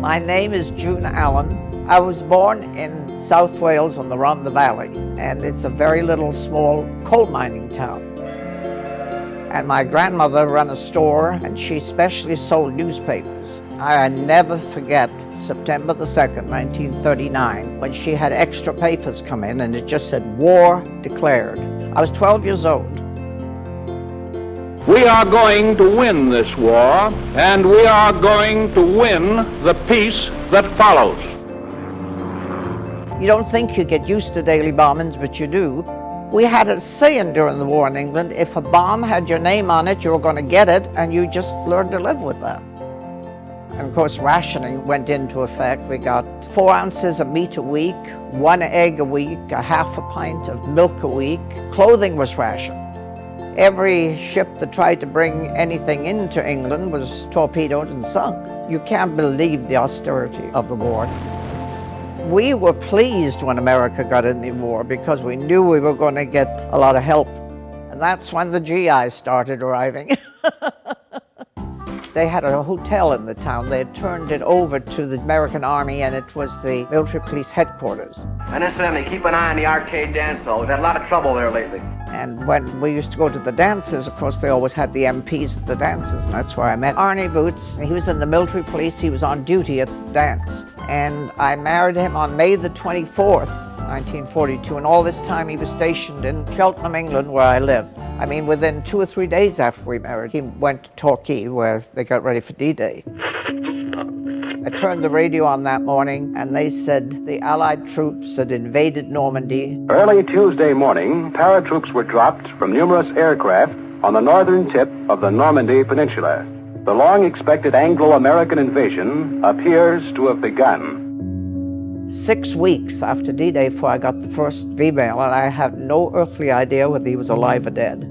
My name is June Allen. I was born in South Wales on the Rhondda Valley, and it's a very little small coal mining town. And my grandmother ran a store, and she especially sold newspapers. I never forget September the 2nd, 1939, when she had extra papers come in and it just said, "War declared." I was 12 years old. We are going to win this war, and we are going to win the peace that follows. You don't think you get used to daily bombings, but you do. We had a saying during the war in England, if a bomb had your name on it, you were going to get it, and you just learned to live with that. And of course, rationing went into effect. We got 4 ounces of meat a week, 1 egg a week, a half a pint of milk a week. Clothing was rationed. Every ship that tried to bring anything into England was torpedoed and sunk. You can't believe the austerity of the war. We were pleased when America got in the war because we knew we were going to get a lot of help. And that's when the GIs started arriving. They had a hotel in the town. They had turned it over to the American Army, and it was the military police headquarters. And incidentally, keep an eye on the arcade dance hall. We've had a lot of trouble there lately. And when we used to go to the dances, of course, they always had the MPs at the dances, and that's where I met Arnie Boots. He was in the military police. He was on duty at the dance. And I married him on May the 24th, 1942, and all this time he was stationed in Cheltenham, England, where I lived. I mean, within 2 or 3 days after we married, he went to Torquay, where they got ready for D-Day. I turned the radio on that morning, and they said the Allied troops had invaded Normandy. Early Tuesday morning, paratroops were dropped from numerous aircraft on the northern tip of the Normandy Peninsula. The long-expected Anglo-American invasion appears to have begun. 6 weeks after D-Day before I got the first email, and I had no earthly idea whether he was alive or dead.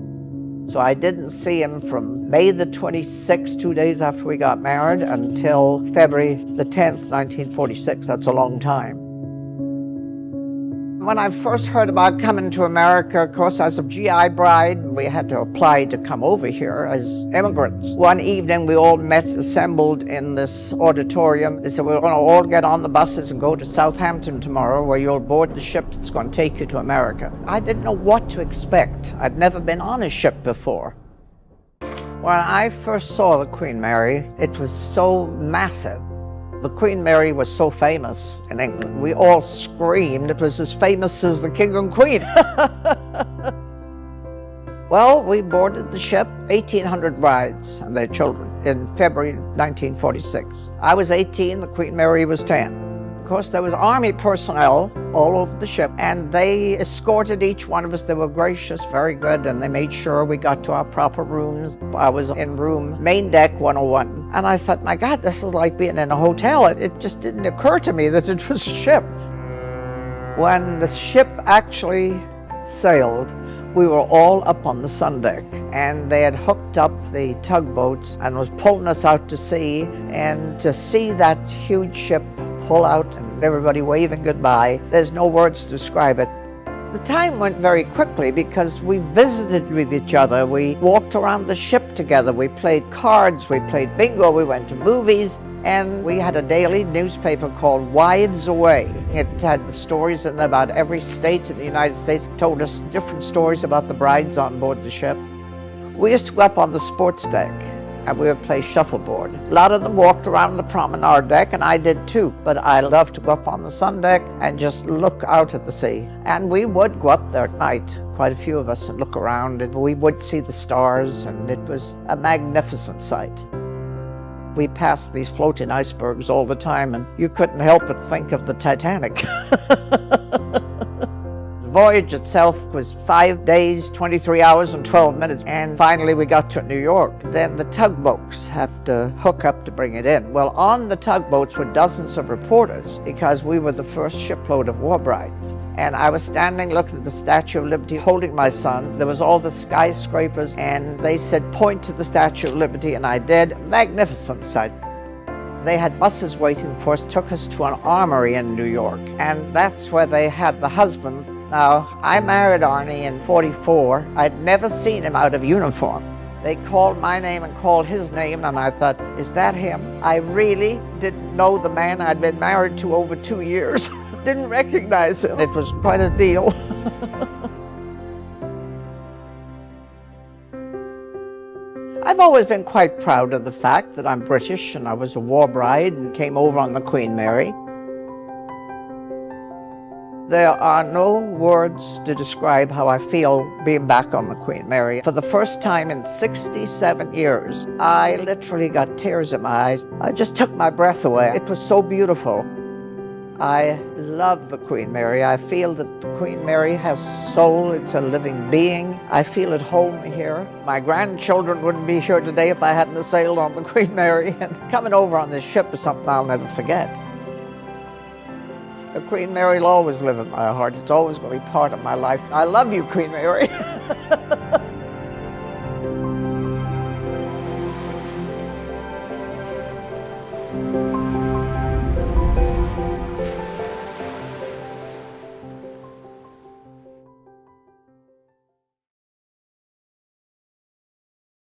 So I didn't see him from May the 26th, 2 days after we got married, until February the 10th, 1946. That's a long time. When I first heard about coming to America, of course, as a GI bride, we had to apply to come over here as immigrants. One evening, we all met, assembled in this auditorium. They said, we're going to all get on the buses and go to Southampton tomorrow, where you'll board the ship that's going to take you to America. I didn't know what to expect. I'd never been on a ship before. When I first saw the Queen Mary, it was so massive. The Queen Mary was so famous in England. We all screamed it was as famous as the King and Queen. Well, we boarded the ship, 1,800 brides and their children, in February 1946. I was 18, the Queen Mary was 10. Of course, there was Army personnel all over the ship, and they escorted each one of us. They were gracious, very good, and they made sure we got to our proper rooms. I was in room main deck 101, and I thought, my God, this is like being in a hotel. It just didn't occur to me that it was a ship. When the ship actually sailed, we were all up on the sun deck, and they had hooked up the tugboats and was pulling us out to sea, and to see that huge ship pull out and everybody waving goodbye, there's no words to describe it. The time went very quickly because we visited with each other. We walked around the ship together. We played cards, we played bingo, we went to movies, and we had a daily newspaper called Wives Away. It had stories in there about every state in the United States. It told us different stories about the brides on board the ship. We used to go up on the sports deck, and we would play shuffleboard. A lot of them walked around the promenade deck, and I did too, but I loved to go up on the sun deck and just look out at the sea. And we would go up there at night, quite a few of us, and look around, and we would see the stars, and it was a magnificent sight. We passed these floating icebergs all the time, and you couldn't help but think of the Titanic. The voyage itself was 5 days, 23 hours, and 12 minutes, and finally we got to New York. Then the tugboats have to hook up to bring it in. Well, on the tugboats were dozens of reporters because we were the first shipload of war brides. And I was standing looking at the Statue of Liberty, holding my son. There was all the skyscrapers, and they said, point to the Statue of Liberty, and I did. Magnificent sight. They had buses waiting for us, took us to an armory in New York, and that's where they had the husbands. Now, I married Arnie in '44. I'd never seen him out of uniform. They called my name and called his name, and I thought, is that him? I really didn't know the man I'd been married to over 2 years. Didn't recognize him. It was quite a deal. I've always been quite proud of the fact that I'm British and I was a war bride and came over on the Queen Mary. There are no words to describe how I feel being back on the Queen Mary. For the first time in 67 years, I literally got tears in my eyes. I just took my breath away. It was so beautiful. I love the Queen Mary. I feel that the Queen Mary has a soul. It's a living being. I feel at home here. My grandchildren wouldn't be here today if I hadn't sailed on the Queen Mary. And coming over on this ship is something I'll never forget. The Queen Mary will always live in my heart. It's always going to be part of my life. I love you, Queen Mary.